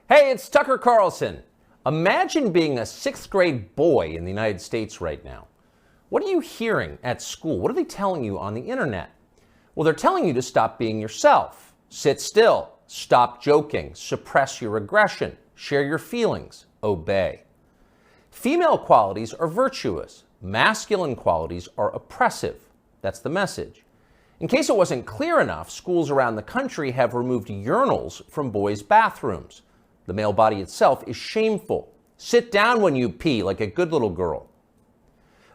Hey, it's Tucker Carlson. Imagine being a sixth grade boy in the United States right now. What are you hearing at school? What are they telling you on the internet? Well, they're telling you to stop being yourself, sit still, stop joking, suppress your aggression, share your feelings, obey. Female qualities are virtuous. Masculine qualities are oppressive. That's the message. In case it wasn't clear enough, schools around the country have removed urinals from boys' bathrooms. The male body itself is shameful. Sit down when you pee like a good little girl.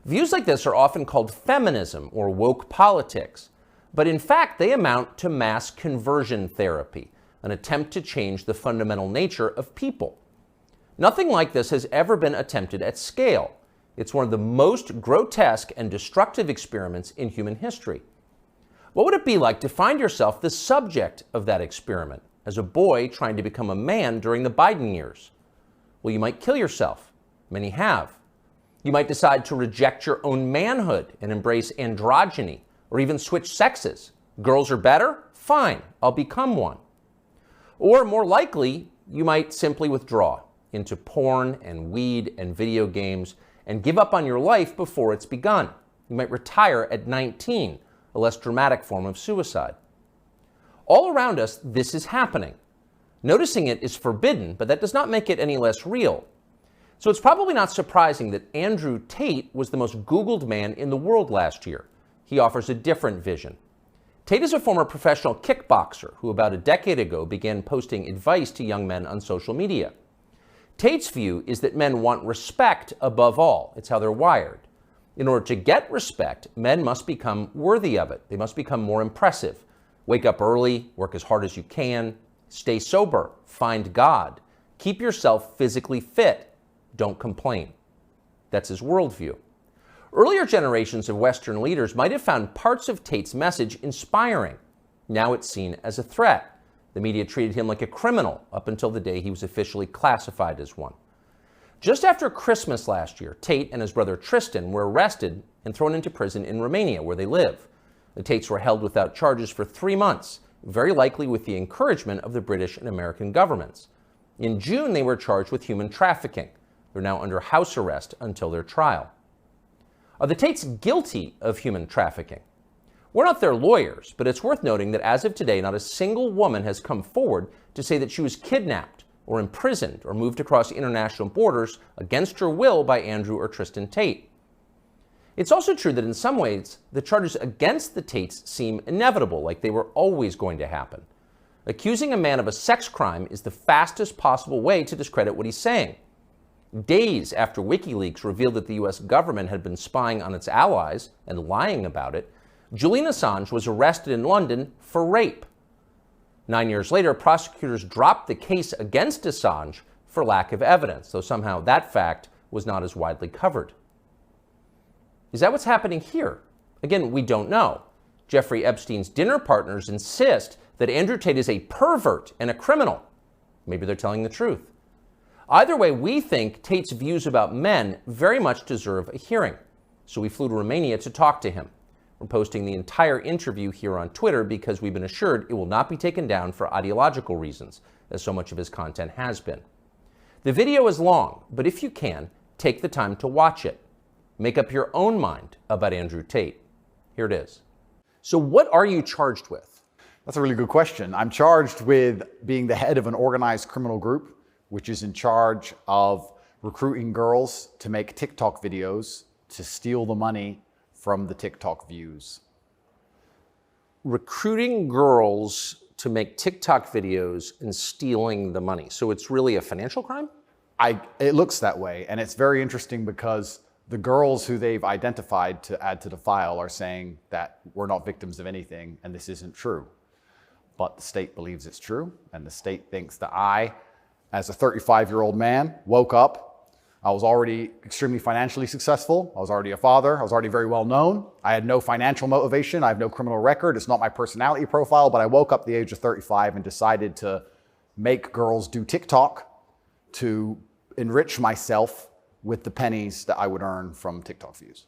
Views like this are often called feminism or woke politics, but in fact they amount to mass conversion therapy, an attempt to change the fundamental nature of people. Nothing like this has ever been attempted at scale. It's one of the most grotesque and destructive experiments in human history. What would it be like to find yourself the subject of that experiment as a boy trying to become a man during the Biden years? Well, you might kill yourself. Many have. You might decide to reject your own manhood and embrace androgyny, or even switch sexes. Girls are better? Fine, I'll become one. Or more likely, you might simply withdraw into porn and weed and video games and give up on your life before it's begun. You might retire at 19, a less dramatic form of suicide. All around us, this is happening. Noticing it is forbidden, but that does not make it any less real. So it's probably not surprising that Andrew Tate was the most Googled man in the world last year. He offers a different vision. Tate is a former professional kickboxer who about a decade ago began posting advice to young men on social media. Tate's view is that men want respect above all. It's how they're wired. In order to get respect, men must become worthy of it. They must become more impressive. Wake up early, work as hard as you can, stay sober, find God, keep yourself physically fit, don't complain. That's his worldview. Earlier generations of Western leaders might have found parts of Tate's message inspiring. Now it's seen as a threat. The media treated him like a criminal up until the day he was officially classified as one. Just after Christmas last year, Tate and his brother Tristan were arrested and thrown into prison in Romania, where they live. The Tates were held without charges for 3 months, very likely with the encouragement of the British and American governments. In June, they were charged with human trafficking. They're now under house arrest until their trial. Are the Tates guilty of human trafficking? We're not their lawyers, but it's worth noting that as of today, not a single woman has come forward to say that she was kidnapped or imprisoned or moved across international borders against her will by Andrew or Tristan Tate. It's also true that in some ways, the charges against the Tates seem inevitable, like they were always going to happen. Accusing a man of a sex crime is the fastest possible way to discredit what he's saying. Days after WikiLeaks revealed that the US government had been spying on its allies and lying about it, Julian Assange was arrested in London for rape. 9 years later, prosecutors dropped the case against Assange for lack of evidence, though somehow that fact was not as widely covered. Is that what's happening here? Again, we don't know. Jeffrey Epstein's dinner partners insist that Andrew Tate is a pervert and a criminal. Maybe they're telling the truth. Either way, we think Tate's views about men very much deserve a hearing. So we flew to Romania to talk to him. We're posting the entire interview here on Twitter because we've been assured it will not be taken down for ideological reasons, as so much of his content has been. The video is long, but if you can, take the time to watch it. Make up your own mind about Andrew Tate. Here it is. So what are you charged with? That's a really good question. I'm charged with being the head of an organized criminal group, which is in charge of recruiting girls to make TikTok videos to steal the money from the TikTok views. Recruiting girls to make TikTok videos and stealing the money. So it's really a financial crime? It looks that way, and it's very interesting because the girls who they've identified to add to the file are saying that we're not victims of anything and this isn't true. But the state believes it's true, and the state thinks that I, as a 35-year-old man, woke up. I was already extremely financially successful. I was already a father. I was already very well known. I had no financial motivation. I have no criminal record. It's not my personality profile, but I woke up at the age of 35 and decided to make girls do TikTok to enrich myself with the pennies that I would earn from TikTok views.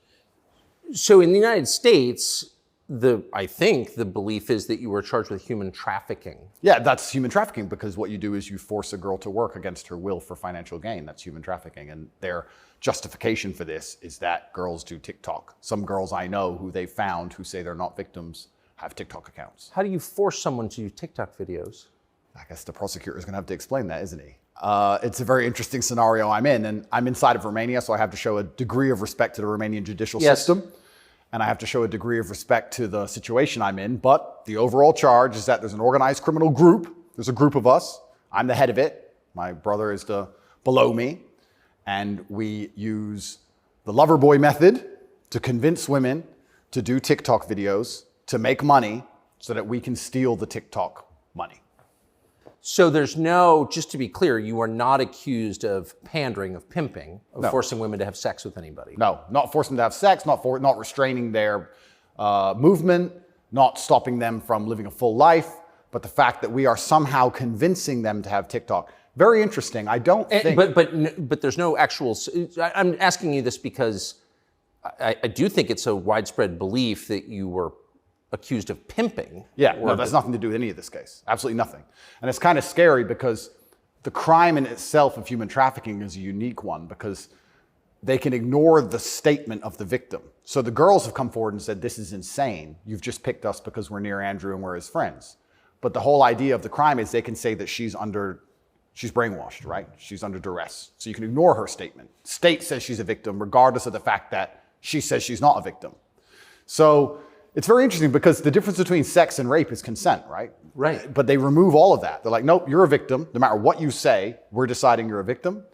So in the United States, I think the belief is that you were charged with human trafficking. Yeah, that's human trafficking, because what you do is you force a girl to work against her will for financial gain. That's human trafficking. And their justification for this is that girls do TikTok. Some girls I know who they found who say they're not victims have TikTok accounts. How do you force someone to do TikTok videos? I guess the prosecutor is going to have to explain that, isn't he? It's a very interesting scenario I'm in, and I'm inside of Romania, so I have to show a degree of respect to the Romanian judicial system. And I have to show a degree of respect to the situation I'm in. But the overall charge is that there's an organized criminal group. There's a group of us. I'm the head of it. My brother is below me. And we use the lover boy method to convince women to do TikTok videos to make money so that we can steal the TikTok money. So there's no, just to be clear, you are not accused of pandering, of pimping, of forcing women to have sex with anybody. No, not forcing them to have sex, not restraining their movement, not stopping them from living a full life, but the fact that we are somehow convincing them to have TikTok. Very interesting. I don't think... But there's no actual... I'm asking you this because I do think it's a widespread belief that you were accused of pimping. Yeah, no, that's nothing to do with any of this case. Absolutely nothing. And it's kind of scary because the crime in itself of human trafficking is a unique one, because they can ignore the statement of the victim. So the girls have come forward and said, this is insane. You've just picked us because we're near Andrew and we're his friends. But the whole idea of the crime is they can say that she's brainwashed, right? She's under duress. So you can ignore her statement. State says she's a victim regardless of the fact that she says she's not a victim. So it's very interesting because the difference between sex and rape is consent, right? Right. But they remove all of that. They're like, nope, you're a victim. No matter what you say, we're deciding you're a victim.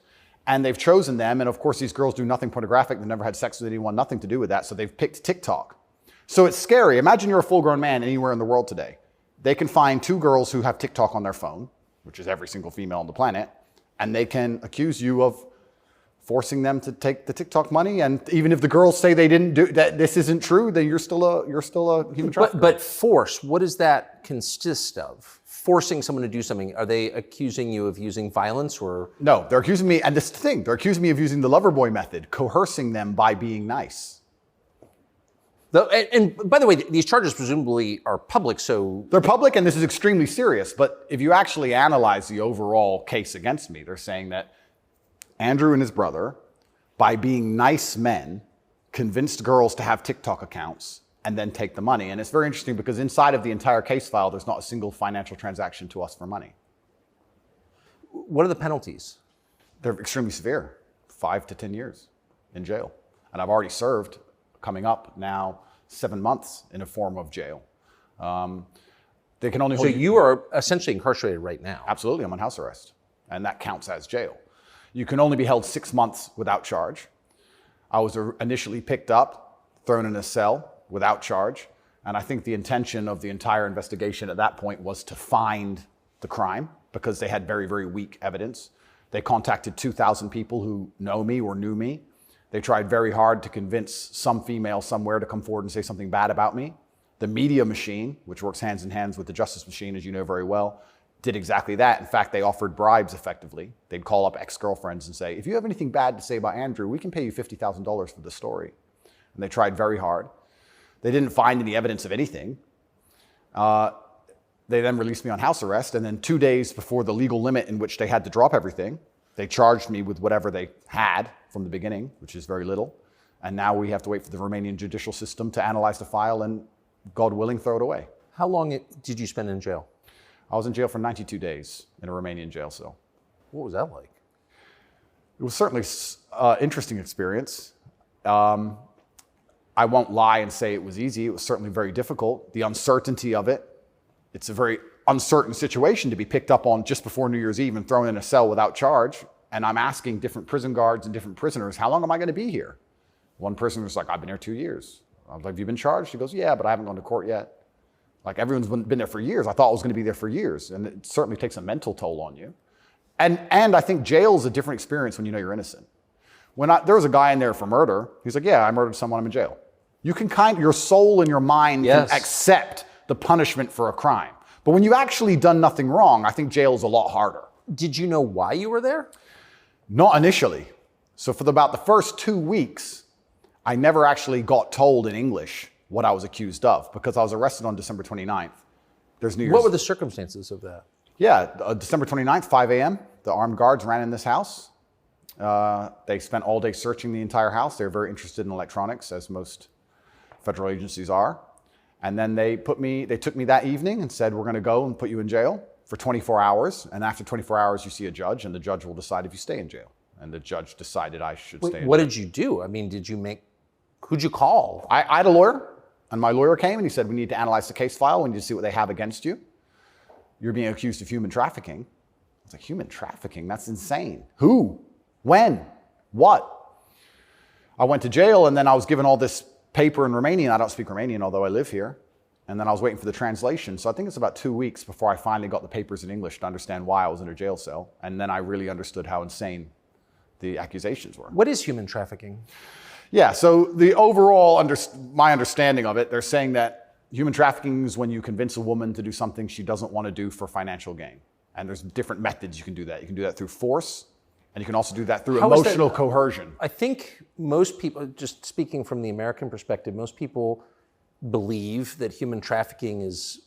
And they've chosen them. And of course, these girls do nothing pornographic. They've never had sex with anyone, nothing to do with that. So they've picked TikTok. So it's scary. Imagine you're a full-grown man anywhere in the world today. They can find two girls who have TikTok on their phone, which is every single female on the planet, and they can accuse you of forcing them to take the TikTok money. And even if the girls say they didn't do that, this isn't true, then you're still a human trafficker. But force, what does that consist of? Forcing someone to do something, are they accusing you of using violence or? No, they're accusing me, and this is the thing, they're accusing me of using the lover boy method, coercing them by being nice. And by the way, these charges presumably are public, so... They're public, and this is extremely serious, but if you actually analyze the overall case against me, they're saying that Andrew and his brother, by being nice men, convinced girls to have TikTok accounts and then take the money. And it's very interesting because inside of the entire case file, there's not a single financial transaction to us for money. What are the penalties? They're extremely severe, 5 to 10 years in jail. And I've already served, coming up now, 7 months in a form of jail. They can only hold you are essentially incarcerated right now. Absolutely, I'm on house arrest, and that counts as jail. You can only be held 6 months without charge. I was initially picked up, thrown in a cell without charge, and I think the intention of the entire investigation at that point was to find the crime because they had very, very weak evidence. They contacted 2,000 people who know me or knew me. They tried very hard to convince some female somewhere to come forward and say something bad about me. The media machine, which works hands in hands with the justice machine, as you know very well, did exactly that. In fact, they offered bribes effectively. They'd call up ex-girlfriends and say, if you have anything bad to say about Andrew, we can pay you $50,000 for the story. And they tried very hard. They didn't find any evidence of anything. They then released me on house arrest, and then 2 days before the legal limit in which they had to drop everything, they charged me with whatever they had from the beginning, which is very little. And now we have to wait for the Romanian judicial system to analyze the file and, God willing, throw it away. How long did you spend in jail? I was in jail for 92 days in a Romanian jail cell. What was that like? It was certainly an interesting experience. I won't lie and say it was easy. It was certainly very difficult. The uncertainty of it. It's a very uncertain situation to be picked up on just before New Year's Eve and thrown in a cell without charge. And I'm asking different prison guards and different prisoners, how long am I going to be here? One prisoner was like, I've been here 2 years. I was like, have you been charged? He goes, yeah, but I haven't gone to court yet. Like, everyone's been there for years. I thought I was going to be there for years. And it certainly takes a mental toll on you. And I think jail is a different experience when you know you're innocent. There was a guy in there for murder. He's like, yeah, I murdered someone, I'm in jail. You can your soul and your mind can accept the punishment for a crime. But when you've actually done nothing wrong, I think jail is a lot harder. Did you know why you were there? Not initially. So for about the first 2 weeks, I never actually got told in English what I was accused of, because I was arrested on December 29th. There's New Year's. What were the circumstances of that? Yeah, December 29th, 5 a.m., the armed guards ran in this house. They spent all day searching the entire house. They're very interested in electronics, as most federal agencies are. And then they took me that evening and said, we're going to go and put you in jail for 24 hours. And after 24 hours, you see a judge, and the judge will decide if you stay in jail. And the judge decided I should stay in jail. What did you do? I mean, who'd you call? I had a lawyer, and my lawyer came and he said, we need to analyze the case file. We need to see what they have against you. You're being accused of human trafficking. I was like, human trafficking? That's insane. Who? When? What? I went to jail, and then I was given all this paper in Romanian. I don't speak Romanian, although I live here. And then I was waiting for the translation. So I think it's about 2 weeks before I finally got the papers in English to understand why I was in a jail cell. And then I really understood how insane the accusations were. What is human trafficking? Yeah, so the overall, my understanding of it, they're saying that human trafficking is when you convince a woman to do something she doesn't want to do for financial gain. And there's different methods you can do that. You can do that through force, and you can also do that through emotional coercion. I think most people, just speaking from the American perspective, most people believe that human trafficking is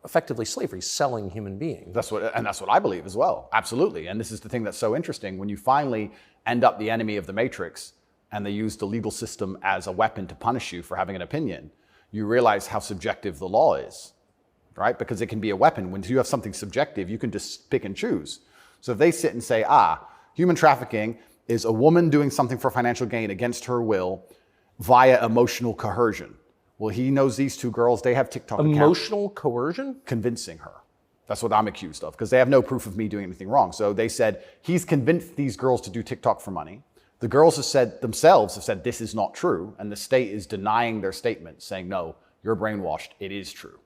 effectively slavery, selling human beings. That's what I believe as well, absolutely. And this is the thing that's so interesting. When you finally end up the enemy of the matrix, and they use the legal system as a weapon to punish you for having an opinion, you realize how subjective the law is, right? Because it can be a weapon. When you have something subjective, you can just pick and choose. So if they sit and say, human trafficking is a woman doing something for financial gain against her will via emotional coercion. Well, he knows these two girls, they have TikTok accounts. Emotional coercion? Convincing her. That's what I'm accused of, because they have no proof of me doing anything wrong. So they said, he's convinced these girls to do TikTok for money. The girls have said this is not true, and the state is denying their statement, saying, no, you're brainwashed, it is true.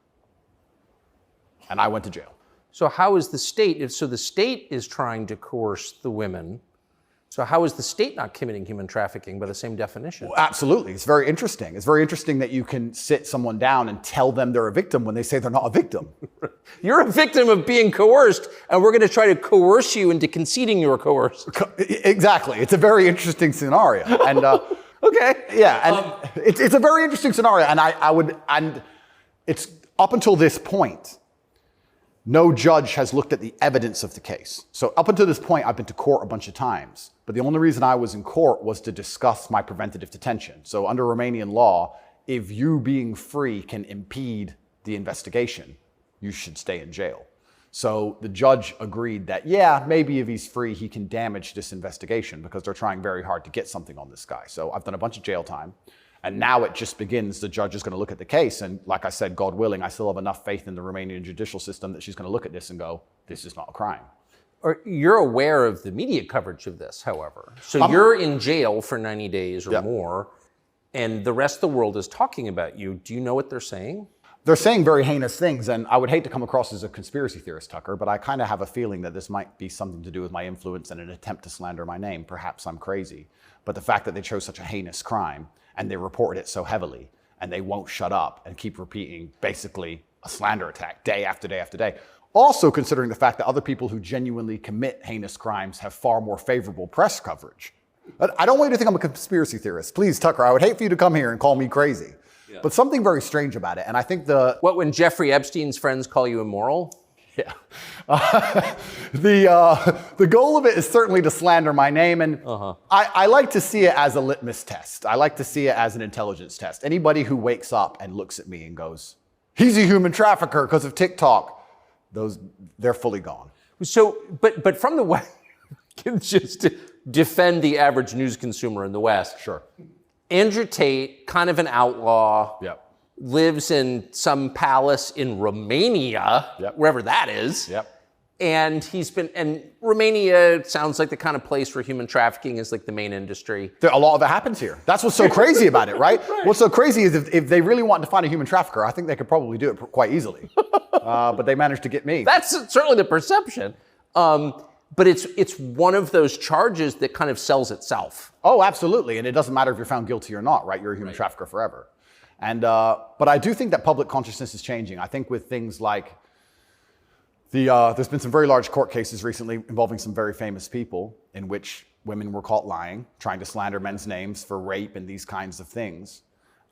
And I went to jail. So how is the state, so the state is trying to coerce the women, so how is the state not committing human trafficking by the same definition? Well, absolutely, it's very interesting. It's very interesting that you can sit someone down and tell them they're a victim when they say they're not a victim. You're a victim of being coerced, and we're going to try to coerce you into conceding you were coerced. Exactly, it's a very interesting scenario. And okay. Yeah, and it's a very interesting scenario, and it's up until this point, no judge has looked at the evidence of the case. So up until this point, I've been to court a bunch of times. But the only reason I was in court was to discuss my preventative detention. So under Romanian law, if you being free can impede the investigation, you should stay in jail. So the judge agreed that, yeah, maybe if he's free, he can damage this investigation because they're trying very hard to get something on this guy. So I've done a bunch of jail time. And now it just begins. The judge is going to look at the case. And like I said, God willing, I still have enough faith in the Romanian judicial system that she's going to look at this and go, this is not a crime. You're aware of the media coverage of this, however. So you're in jail for 90 days or more, and the rest of the world is talking about you. Do you know what they're saying? They're saying very heinous things, and I would hate to come across as a conspiracy theorist, Tucker, but I kind of have a feeling that this might be something to do with my influence and an attempt to slander my name. Perhaps I'm crazy. But the fact that they chose such a heinous crime, and they reported it so heavily, and they won't shut up and keep repeating basically a slander attack day after day after day. Also considering the fact that other people who genuinely commit heinous crimes have far more favorable press coverage. I don't want you to think I'm a conspiracy theorist. Please, Tucker, I would hate for you to come here and call me crazy. Yeah. But something very strange about it, and I think when Jeffrey Epstein's friends call you immoral? Yeah. The goal of it is certainly to slander my name, and I like to see it as a litmus test. I like to see it as an intelligence test. Anybody who wakes up and looks at me and goes, he's a human trafficker because of TikTok, they're fully gone. So, but from the West, just to defend the average news consumer in the West. Sure. Andrew Tate, kind of an outlaw. Yep. Lives in some palace in Romania, wherever that is. Yep. And Romania sounds like the kind of place where human trafficking is like the main industry. A lot of it happens here. That's what's so crazy about it, right? What's so crazy is if they really wanted to find a human trafficker, I think they could probably do it quite easily. But they managed to get me. That's certainly the perception. But it's one of those charges that kind of sells itself. Oh, absolutely. And it doesn't matter if you're found guilty or not, right? You're a human trafficker forever. And but I do think that public consciousness is changing. I think with things like there's been some very large court cases recently involving some very famous people in which women were caught lying, trying to slander men's names for rape and these kinds of things.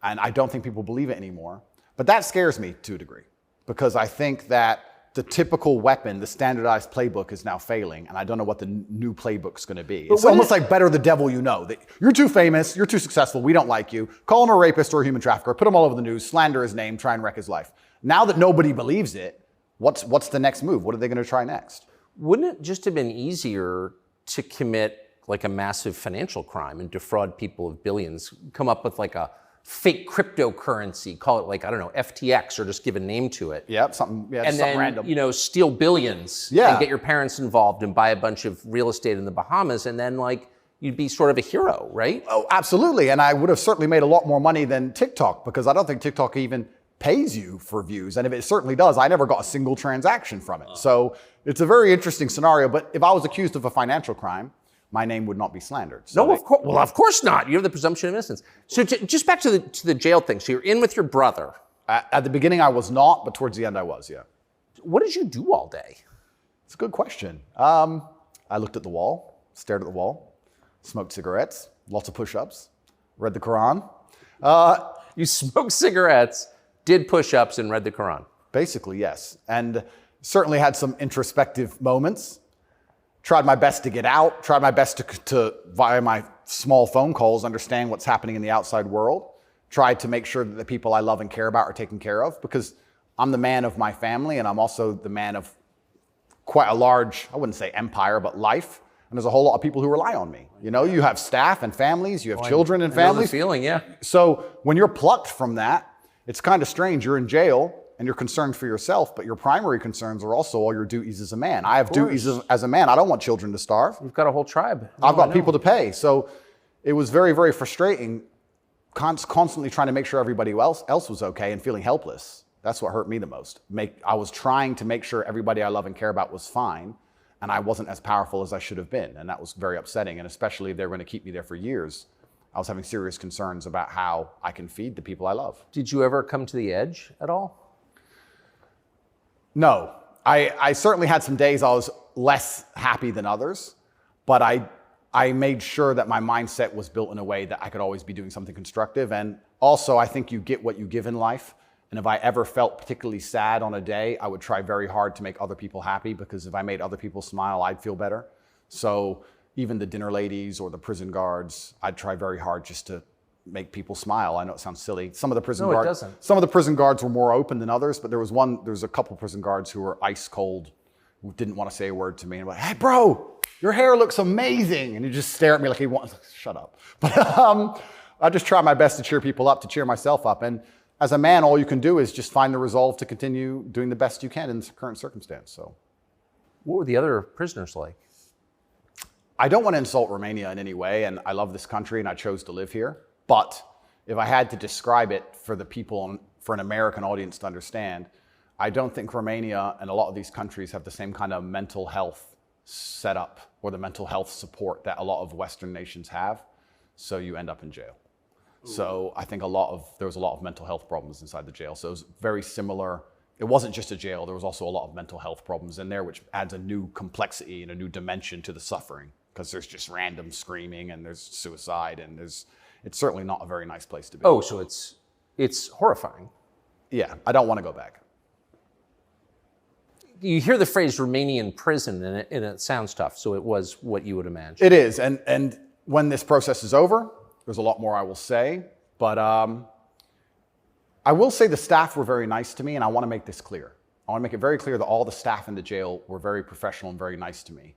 And I don't think people believe it anymore. But that scares me to a degree, because I think that the typical weapon, the standardized playbook, is now failing, and I don't know what the new playbook's going to be. It's almost like better the devil you know. That you're too famous, you're too successful, we don't like you. Call him a rapist or a human trafficker, put him all over the news, slander his name, try and wreck his life. Now that nobody believes it, what's the next move? What are they going to try next? Wouldn't it just have been easier to commit like a massive financial crime and defraud people of billions, come up with like a fake cryptocurrency, call it like, I don't know, FTX, or just give a name to it. Yep, something random. You know, steal billions and get your parents involved and buy a bunch of real estate in the Bahamas, and then like you'd be sort of a hero, right? Oh, absolutely. And I would have certainly made a lot more money than TikTok, because I don't think TikTok even pays you for views. And if it certainly does, I never got a single transaction from it. So it's a very interesting scenario. But if I was accused of a financial crime, my name would not be slandered. So no, of course. Well, of course not. You have the presumption of innocence. So just back to the jail thing. So you're in with your brother. At the beginning, I was not, but towards the end, I was. Yeah. What did you do all day? It's a good question. I looked at the wall, stared at the wall, smoked cigarettes, lots of push-ups, read the Quran. You smoked cigarettes, did push-ups, and read the Quran. Basically, yes. And certainly had some introspective moments. Tried my best to get out, tried my best to via my small phone calls, understand what's happening in the outside world. Tried to make sure that the people I love and care about are taken care of, because I'm the man of my family, and I'm also the man of quite a large, I wouldn't say empire, but life. And there's a whole lot of people who rely on me. You know, you have staff and families, you have children and families. I know the feeling, yeah. So when you're plucked from that, it's kind of strange. You're in jail and you're concerned for yourself, but your primary concerns are also all your duties as a man. I have duties as a man. I don't want children to starve. You've got a whole tribe. I've got people to pay. So it was very, very frustrating, constantly trying to make sure everybody else was okay and feeling helpless. That's what hurt me the most. I was trying to make sure everybody I love and care about was fine, and I wasn't as powerful as I should have been. And that was very upsetting. And especially if they're going to keep me there for years, I was having serious concerns about how I can feed the people I love. Did you ever come to the edge at all? No. I certainly had some days I was less happy than others, but I made sure that my mindset was built in a way that I could always be doing something constructive. And also, I think you get what you give in life. And if I ever felt particularly sad on a day, I would try very hard to make other people happy, because if I made other people smile, I'd feel better. So even the dinner ladies or the prison guards, I'd try very hard just to make people smile. I know it sounds silly. Some of the prison guards, it doesn't. Some of the prison guards were more open than others, but there was a couple prison guards who were ice cold, who didn't want to say a word to me. And I'm like, hey, bro, your hair looks amazing. And you just stare at me like he wants, shut up. But I just try my best to cheer people up, to cheer myself up. And as a man, all you can do is just find the resolve to continue doing the best you can in the current circumstance. So, what were the other prisoners like? I don't want to insult Romania in any way, and I love this country and I chose to live here. But if I had to describe it for the people, for an American audience to understand, I don't think Romania and a lot of these countries have the same kind of mental health setup or the mental health support that a lot of Western nations have. So you end up in jail. So I think there was a lot of mental health problems inside the jail. So it was very similar. It wasn't just a jail. There was also a lot of mental health problems in there, which adds a new complexity and a new dimension to the suffering, because there's just random screaming and there's suicide and it's certainly not a very nice place to be. Oh, so it's horrifying. Yeah, I don't want to go back. You hear the phrase Romanian prison and it sounds tough. So it was what you would imagine. It is. And when this process is over, there's a lot more I will say, but I will say the staff were very nice to me, and I want to make this clear. I want to make it very clear that all the staff in the jail were very professional and very nice to me.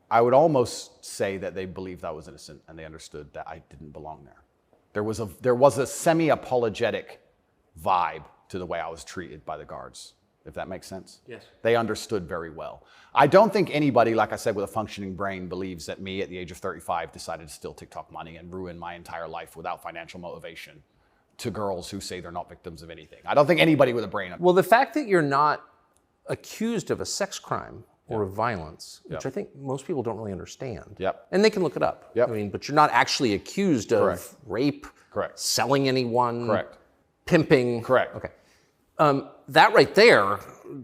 I would almost say that they believed I was innocent and they understood that I didn't belong there. There was a semi-apologetic vibe to the way I was treated by the guards, if that makes sense. Yes. They understood very well. I don't think anybody, like I said, with a functioning brain believes that me at the age of 35 decided to steal TikTok money and ruin my entire life without financial motivation to girls who say they're not victims of anything. I don't think anybody with a brain. Well, the fact that you're not accused of a sex crime or of violence, which I think most people don't really understand. Yep. And they can look it up. Yep. I mean, but you're not actually accused of rape, selling anyone, pimping. Correct. Okay. That right there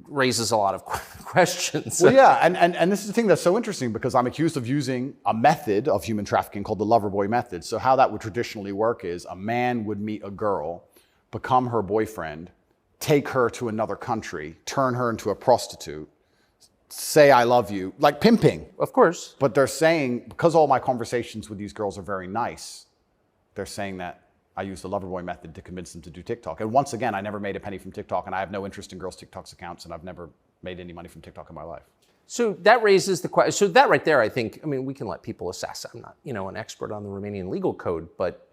raises a lot of questions. Well, yeah, and this is the thing that's so interesting because I'm accused of using a method of human trafficking called the Loverboy method. So how that would traditionally work is a man would meet a girl, become her boyfriend, take her to another country, turn her into a prostitute, say I love you, like pimping. Of course. But they're saying, because all my conversations with these girls are very nice, they're saying that I use the Loverboy method to convince them to do TikTok. And once again, I never made a penny from TikTok, and I have no interest in girls' TikTok's accounts, and I've never made any money from TikTok in my life. So that raises the question. So that right there, I think, I mean, we can let people assess. I'm not, an expert on the Romanian legal code, but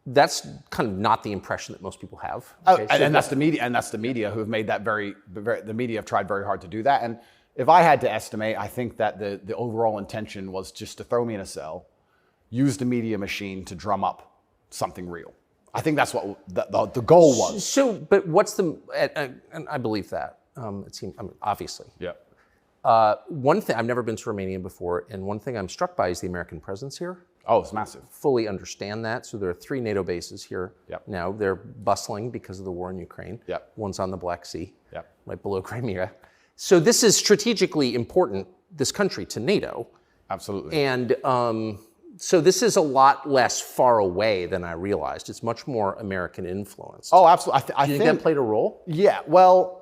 that's kind of not the impression that most people have. Okay? And that's the media, who have made that the media have tried very hard to do that. And if I had to estimate, I think that the overall intention was just to throw me in a cell, use the media machine to drum up something real. I think that's what the goal was. So, but what's and I believe that. It seems, obviously. Yeah. One thing, I've never been to Romania before, and one thing I'm struck by is the American presence here. Oh, it's massive. Fully understand that. So there are 3 NATO bases here now. They're bustling because of the war in Ukraine. Yep. One's on the Black Sea, right below Crimea. So this is strategically important, this country, to NATO. Absolutely. And so this is a lot less far away than I realized. It's much more American influence. Oh, absolutely. Do you think that played a role? Yeah, well,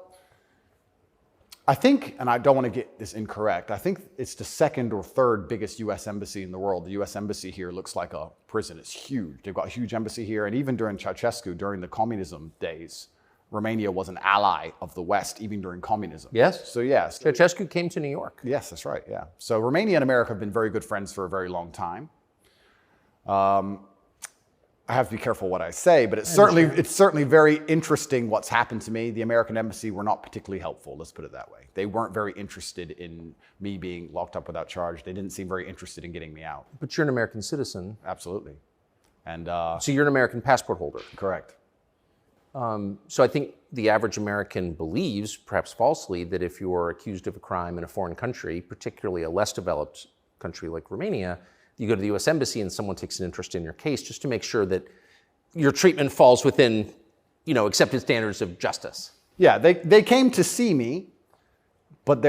I think, and I don't want to get this incorrect, I think it's the 2nd or 3rd biggest U.S. embassy in the world. The U.S. embassy here looks like a prison. It's huge. They've got a huge embassy here. And even during Ceausescu, during the communism days, Romania was an ally of the West, even during communism. Yes. So yes. Ceausescu came to New York. Yes, that's right, yeah. So Romania and America have been very good friends for a very long time. I have to be careful what I say, but it's certainly very interesting what's happened to me. The American embassy were not particularly helpful, let's put it that way. They weren't very interested in me being locked up without charge. They didn't seem very interested in getting me out. But you're an American citizen. Absolutely. And so you're an American passport holder. Correct. So I think the average American believes, perhaps falsely, that if you are accused of a crime in a foreign country, particularly a less developed country like Romania, you go to the U.S. Embassy and someone takes an interest in your case just to make sure that your treatment falls within, accepted standards of justice. Yeah, they came to see me, but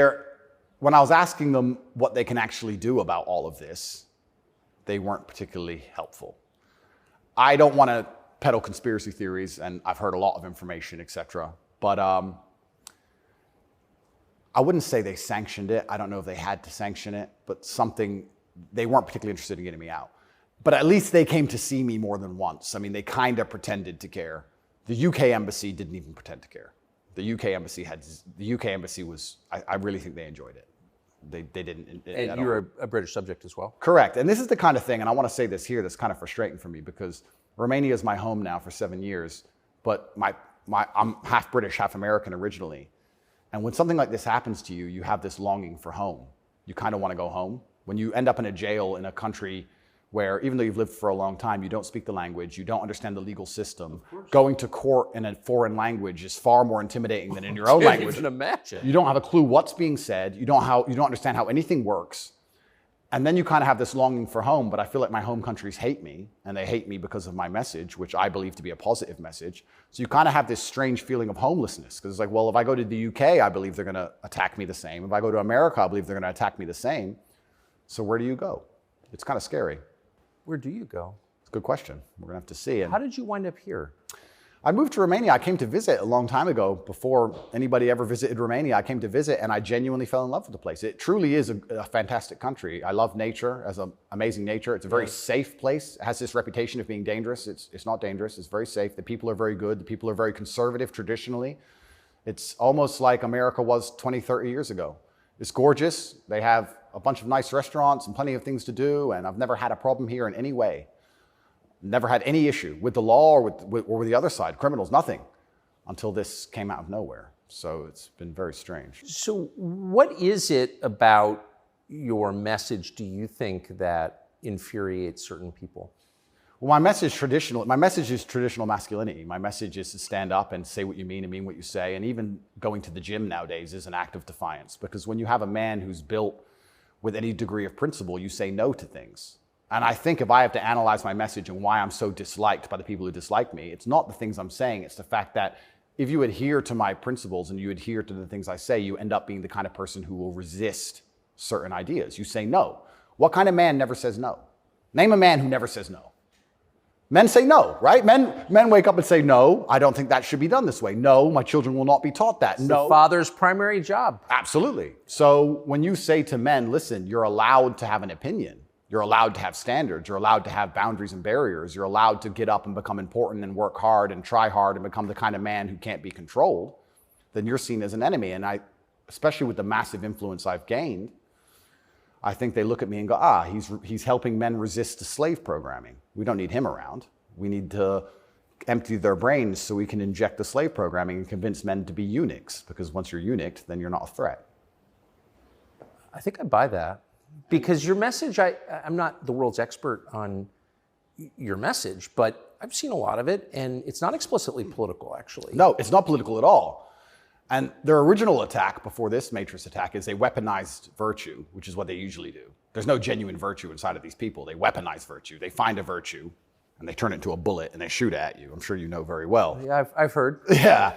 when I was asking them what they can actually do about all of this, they weren't particularly helpful. I don't want to peddle conspiracy theories, and I've heard a lot of information, etc. But I wouldn't say they sanctioned it. I don't know if they had to sanction it, but they weren't particularly interested in getting me out. But at least they came to see me more than once. I mean, they kind of pretended to care. The UK embassy didn't even pretend to care. The UK embassy was, I really think they enjoyed it. They didn't. And you're a British subject as well? Correct. And this is the kind of thing, and I want to say this here, that's kind of frustrating for me because Romania is my home now for 7 years, but I'm half British, half American originally. And when something like this happens to you, you have this longing for home. You kind of want to go home. When you end up in a jail in a country where, even though you've lived for a long time, you don't speak the language, you don't understand the legal system, going to court in a foreign language is far more intimidating than in your own language. I can imagine. You don't have a clue what's being said. You don't understand how anything works. And then you kind of have this longing for home, but I feel like my home countries hate me, and they hate me because of my message, which I believe to be a positive message. So you kind of have this strange feeling of homelessness, because it's like, well, if I go to the UK, I believe they're going to attack me the same. If I go to America, I believe they're going to attack me the same. So where do you go? It's kind of scary. Where do you go? It's a good question. We're going to have to see. How did you wind up here? I moved to Romania. I came to visit a long time ago. Before anybody ever visited Romania, I came to visit, and I genuinely fell in love with the place. It truly is a fantastic country. I love nature, as an amazing nature. It's a very safe place. It has this reputation of being dangerous. It's not dangerous. It's very safe. The people are very good. The people are very conservative traditionally. It's almost like America was 20, 30 years ago. It's gorgeous. They have a bunch of nice restaurants and plenty of things to do, and I've never had a problem here in any way. Never had any issue with the law or with the other side, criminals, nothing, until this came out of nowhere. So it's been very strange. So what is it about your message, do you think, that infuriates certain people? Well, my message is traditional masculinity. My message is to stand up and say what you mean and mean what you say. And even going to the gym nowadays is an act of defiance, because when you have a man who's built with any degree of principle, you say no to things. And I think if I have to analyze my message and why I'm so disliked by the people who dislike me, it's not the things I'm saying, it's the fact that if you adhere to my principles and you adhere to the things I say, you end up being the kind of person who will resist certain ideas. You say no. What kind of man never says no? Name a man who never says no. Men say no, right? Men wake up and say, no, I don't think that should be done this way. No, my children will not be taught that. It's no. the father's primary job. Absolutely. So when you say to men, listen, you're allowed to have an opinion. You're allowed to have standards. You're allowed to have boundaries and barriers. You're allowed to get up and become important and work hard and try hard and become the kind of man who can't be controlled, then you're seen as an enemy. And I, especially with the massive influence I've gained, I think they look at me and go, he's helping men resist the slave programming. We don't need him around. We need to empty their brains so we can inject the slave programming and convince men to be eunuchs, because once you're eunuched, then you're not a threat. I think I buy that. Because your message, I'm not the world's expert on your message, but I've seen a lot of it, and it's not explicitly political, actually. No, it's not political at all. And their original attack before this Matrix attack is they weaponized virtue, which is what they usually do. There's no genuine virtue inside of these people. They weaponize virtue. They find a virtue, and they turn it into a bullet, and they shoot it at you. I'm sure you know very well. Yeah, I've heard. Yeah.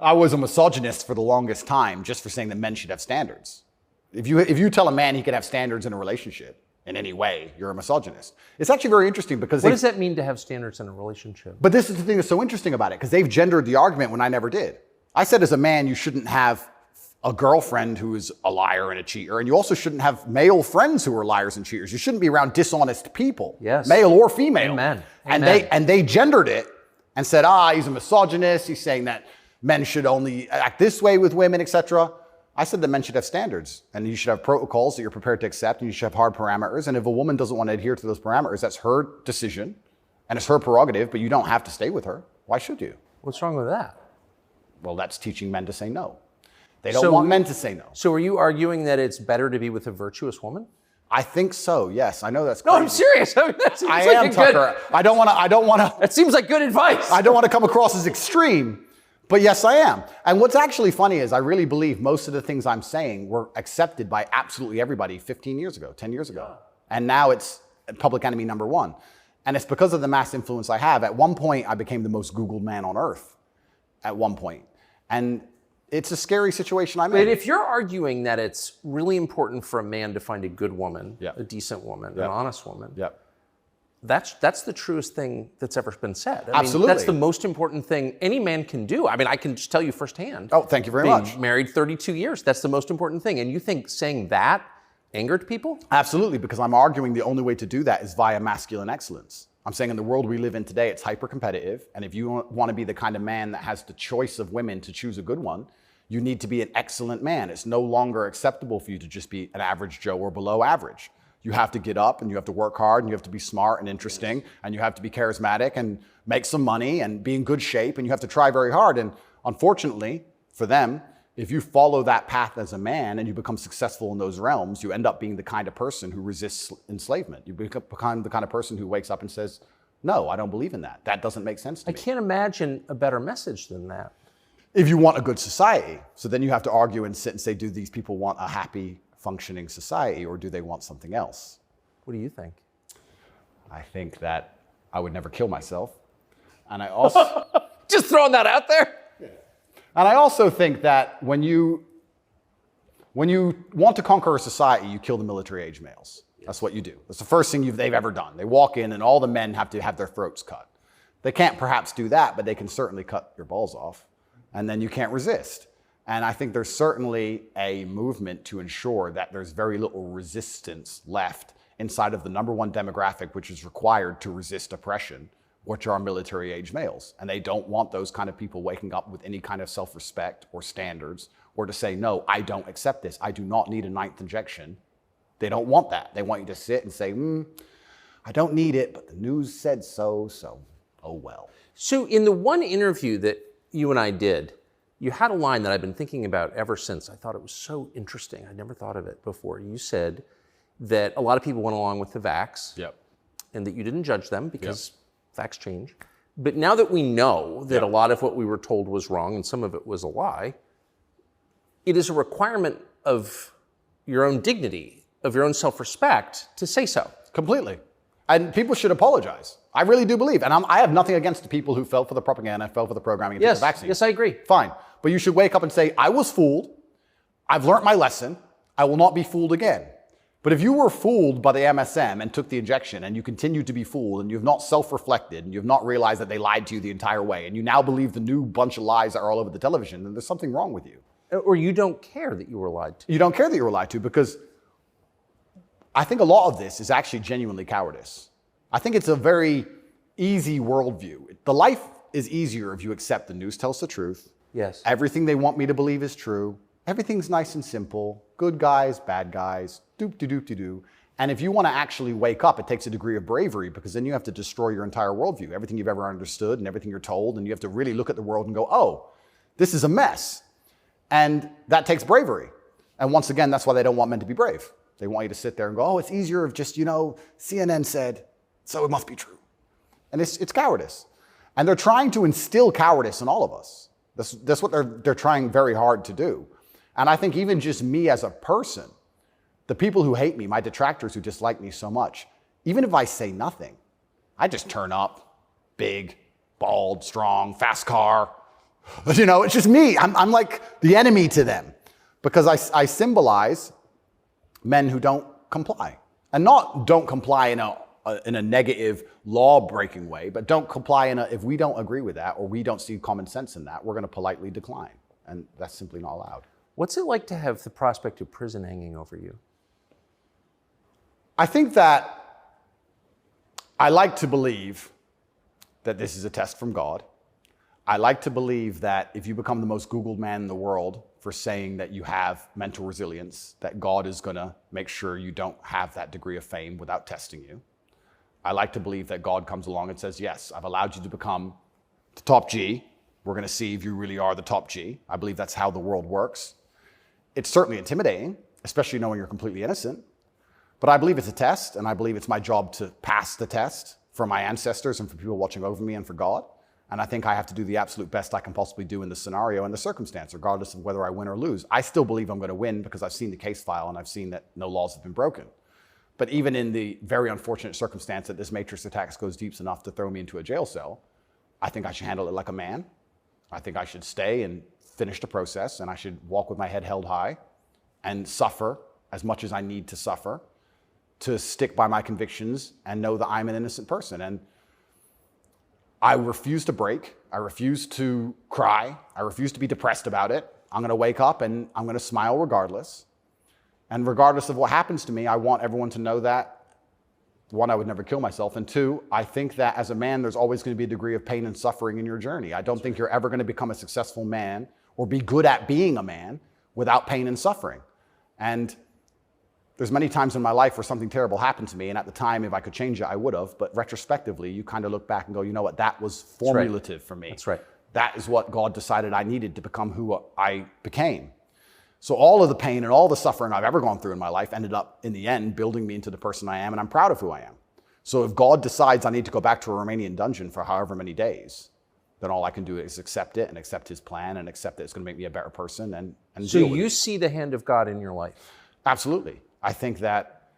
I was a misogynist for the longest time just for saying that men should have standards. If you tell a man he can have standards in a relationship in any way, you're a misogynist. It's actually very interesting because what does that mean to have standards in a relationship? But this is the thing that's so interesting about it, because they've gendered the argument when I never did. I said as a man, you shouldn't have a girlfriend who is a liar and a cheater, and you also shouldn't have male friends who are liars and cheaters. You shouldn't be around dishonest people, yes, male or female. Amen. And they gendered it and said, he's a misogynist. He's saying that men should only act this way with women, etc. I said that men should have standards, and you should have protocols that you're prepared to accept, and you should have hard parameters. And if a woman doesn't want to adhere to those parameters, that's her decision, and it's her prerogative, but you don't have to stay with her. Why should you? What's wrong with that? Well, that's teaching men to say no. They don't want men to say no. So are you arguing that it's better to be with a virtuous woman? I think so, yes. I know that's crazy. No, I'm serious. I mean, that seems I like am, Tucker. I don't want to. That seems like good advice. I don't want to come across as extreme. But yes, I am. And what's actually funny is I really believe most of the things I'm saying were accepted by absolutely everybody 15 years ago, 10 years ago. And now it's public enemy number one. And it's because of the mass influence I have. At one point, I became the most Googled man on earth. At one point. And it's a scary situation I'm in. But if you're arguing that it's really important for a man to find a good woman, a decent woman, an honest woman, that's the truest thing that's ever been said. I Absolutely. mean, that's the most important thing any man can do. I mean, I can just tell you firsthand. Oh, thank you very much. Married 32 years, that's the most important thing. And you think saying that angered people? Absolutely, because I'm arguing the only way to do that is via masculine excellence. I'm saying in the world we live in today, it's hyper-competitive. And if you want to be the kind of man that has the choice of women to choose a good one, you need to be an excellent man. It's no longer acceptable for you to just be an average Joe or below average. You have to get up and you have to work hard and you have to be smart and interesting and you have to be charismatic and make some money and be in good shape and you have to try very hard. And unfortunately for them, if you follow that path as a man and you become successful in those realms, you end up being the kind of person who resists enslavement. You become the kind of person who wakes up and says, no, I don't believe in that. That doesn't make sense to me. I can't imagine a better message than that. If you want a good society. So then you have to argue and sit and say, do these people want a happy, functioning society or do they want something else? What do you think? I think that I would never kill myself. And I also... Just throwing that out there? And I also think that when you want to conquer a society, you kill the military-age males. That's what you do. That's the first thing they've ever done. They walk in and all the men have to have their throats cut. They can't perhaps do that, but they can certainly cut your balls off. And then you can't resist. And I think there's certainly a movement to ensure that there's very little resistance left inside of the number one demographic which is required to resist oppression, which are military-age males. And they don't want those kind of people waking up with any kind of self-respect or standards or to say, no, I don't accept this. I do not need a ninth injection. They don't want that. They want you to sit and say, I don't need it, but the news said so, oh well. So in the one interview that you and I did, you had a line that I've been thinking about ever since. I thought it was so interesting. I never thought of it before. You said that a lot of people went along with the vax and that you didn't judge them because facts change. But now that we know that a lot of what we were told was wrong and some of it was a lie, it is a requirement of your own dignity, of your own self-respect to say so. Completely. And people should apologize. I really do believe. And I have nothing against the people who fell for the propaganda and fell for the programming and took the vaccine. Yes, I agree. Fine. But you should wake up and say, I was fooled. I've learned my lesson. I will not be fooled again. But if you were fooled by the MSM and took the injection and you continue to be fooled and you have not self-reflected and you have not realized that they lied to you the entire way and you now believe the new bunch of lies that are all over the television, then there's something wrong with you. Or you don't care that you were lied to. You don't care that you were lied to, because I think a lot of this is actually genuinely cowardice. I think it's a very easy worldview. The life is easier if you accept the news tells the truth. Yes. Everything they want me to believe is true. Everything's nice and simple. Good guys, bad guys, doop-de-doop-de-doo. And if you want to actually wake up, it takes a degree of bravery, because then you have to destroy your entire worldview, everything you've ever understood and everything you're told, and you have to really look at the world and go, oh, this is a mess. And that takes bravery. And once again, that's why they don't want men to be brave. They want you to sit there and go, oh, it's easier if just, CNN said, so it must be true. And it's cowardice. And they're trying to instill cowardice in all of us. That's what they're trying very hard to do. And I think even just me as a person, the people who hate me, my detractors who dislike me so much, even if I say nothing, I just turn up, big, bald, strong, fast car. It's just me. I'm like the enemy to them, because I symbolize men who don't comply. And not don't comply in a negative law-breaking way, but don't comply if we don't agree with that or we don't see common sense in that, we're going to politely decline. And that's simply not allowed. What's it like to have the prospect of prison hanging over you? I think that I like to believe that this is a test from God. I like to believe that if you become the most Googled man in the world for saying that you have mental resilience, that God is going to make sure you don't have that degree of fame without testing you. I like to believe that God comes along and says, yes, I've allowed you to become the top G. We're going to see if you really are the top G. I believe that's how the world works. It's certainly intimidating, especially knowing you're completely innocent. But I believe it's a test, and I believe it's my job to pass the test for my ancestors and for people watching over me and for God. And I think I have to do the absolute best I can possibly do in the scenario and the circumstance, regardless of whether I win or lose. I still believe I'm going to win because I've seen the case file and I've seen that no laws have been broken. But even in the very unfortunate circumstance that this matrix attack goes deep enough to throw me into a jail cell, I think I should handle it like a man. I think I should stay and finish the process, and I should walk with my head held high and suffer as much as I need to suffer to stick by my convictions and know that I'm an innocent person. And I refuse to break. I refuse to cry. I refuse to be depressed about it. I'm going to wake up and I'm going to smile regardless. And regardless of what happens to me, I want everyone to know that, one, I would never kill myself. And two, I think that as a man, there's always going to be a degree of pain and suffering in your journey. I don't think you're ever going to become a successful man or be good at being a man without pain and suffering. And there's many times in my life where something terrible happened to me, and at the time, if I could change it, I would have. But retrospectively, you kind of look back and go, you know what, that was formulative for me. That's right. That is what God decided I needed to become who I became. So all of the pain and all the suffering I've ever gone through in my life ended up, in the end, building me into the person I am, and I'm proud of who I am. So if God decides I need to go back to a Romanian dungeon for however many days, then all I can do is accept it and accept his plan and accept that it's going to make me a better person and so deal with you it. see the hand of God in your life? Absolutely. I think that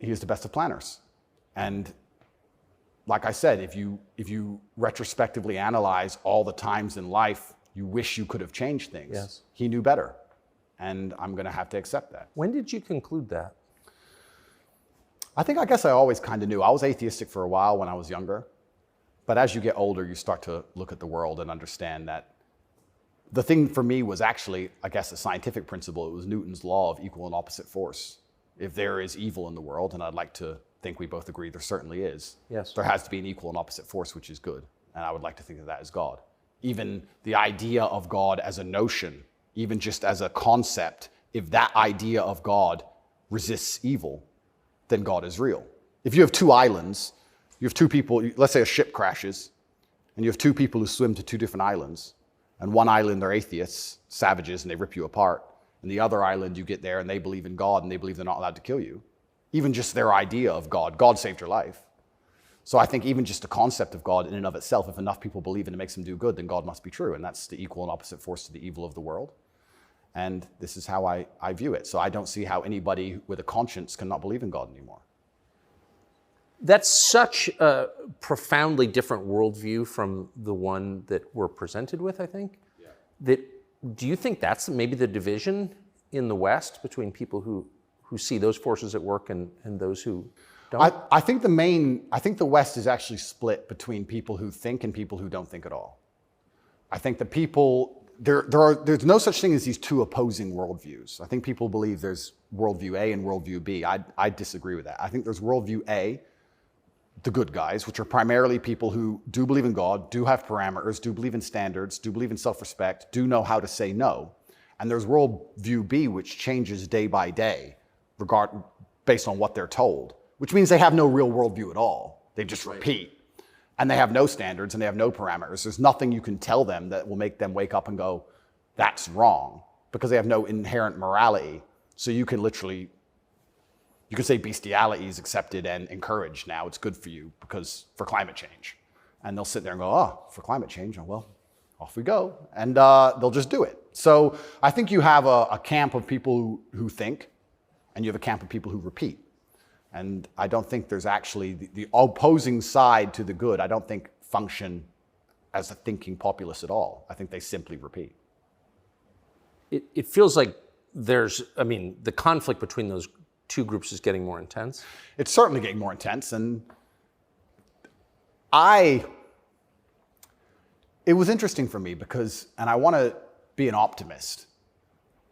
he is the best of planners. And like I said, if you retrospectively analyze all the times in life you wish you could have changed things, yes, he knew better. And I'm going to have to accept that. When did you conclude that? I guess I always kind of knew. I was atheistic for a while when I was younger. But as you get older, you start to look at the world and understand that the thing for me was actually, I guess, a scientific principle. It was Newton's law of equal and opposite force. If there is evil in the world, and I'd like to think we both agree there certainly is, yes, there has to be an equal and opposite force, which is good. And I would like to think that that is God. Even the idea of God as a notion, even just as a concept, if that idea of God resists evil, then God is real. If you have two islands, you have two people, let's say a ship crashes, and you have two people who swim to two different islands, and one island they're atheists, savages, and they rip you apart, and the other island you get there and they believe in God and they believe they're not allowed to kill you. Even just their idea of God saved your life. So I think even just the concept of God in and of itself, if enough people believe in it makes them do good, then God must be true, and that's the equal and opposite force to the evil of the world. And this is how I view it. So I don't see how anybody with a conscience cannot believe in God anymore. That's such a profoundly different worldview from the one that we're presented with, I think. Yeah. Do you think that's maybe the division in the West between people who see those forces at work and those who don't? I think the West is actually split between people who think and people who don't think at all. I think the people, there's no such thing as these two opposing worldviews. I think people believe there's worldview A and worldview B. I disagree with that. I think there's worldview A, the good guys, which are primarily people who do believe in God, do have parameters, do believe in standards, do believe in self-respect, do know how to say no. And there's worldview B, which changes day by day, based on what they're told, which means they have no real worldview at all. They just repeat. And they have no standards and they have no parameters. There's nothing you can tell them that will make them wake up and go, that's wrong, because they have no inherent morality. So you can literally, you can say bestiality is accepted and encouraged now. It's good for you because for climate change. And they'll sit there and go, oh, for climate change, oh, well, off we go. And they'll just do it. So I think you have a camp of people who think, and you have a camp of people who repeat. And I don't think there's actually the opposing side to the good, I don't think function as a thinking populace at all. I think they simply repeat. It feels like the conflict between those two groups is getting more intense. It's certainly getting more intense. And it was interesting for me because, and I want to be an optimist,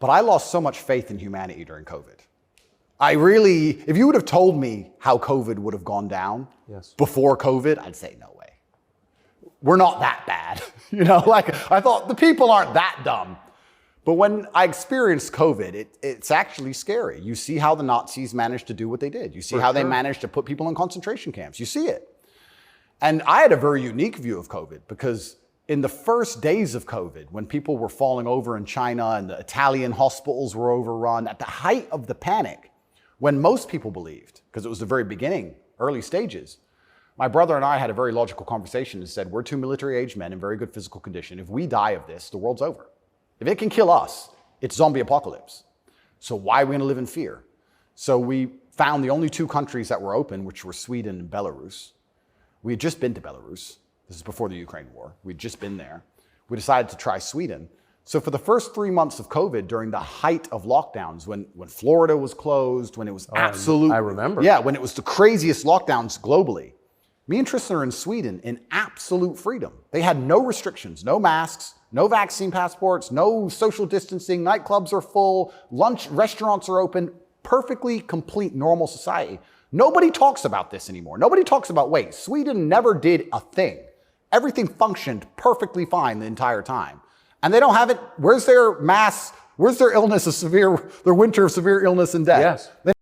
but I lost so much faith in humanity during COVID. If you would have told me how COVID would have gone down before COVID, I'd say no way. We're not that bad. I thought the people aren't that dumb. But when I experienced COVID, it's actually scary. You see how the Nazis managed to do what they did. You see how they managed to put people in concentration camps. You see it. And I had a very unique view of COVID because in the first days of COVID, when people were falling over in China and the Italian hospitals were overrun, at the height of the panic, when most people believed, because it was the very beginning, early stages, my brother and I had a very logical conversation and said, we're two military-aged men in very good physical condition. If we die of this, the world's over. If it can kill us, it's zombie apocalypse. So why are we going to live in fear? So we found the only two countries that were open, which were Sweden and Belarus. We had just been to Belarus. This is before the Ukraine war. We'd just been there. We decided to try Sweden. So for the first 3 months of COVID, during the height of lockdowns, when Florida was closed, when it was absolute... I remember. Yeah, when it was the craziest lockdowns globally, me and Tristan are in Sweden in absolute freedom. They had no restrictions, no masks, no vaccine passports, no social distancing, nightclubs are full, restaurants are open, perfectly complete normal society. Nobody talks about this anymore. Nobody talks about, wait, Sweden never did a thing. Everything functioned perfectly fine the entire time. And they don't have it. Where's their illness of severe, their winter of severe illness and death? Yes.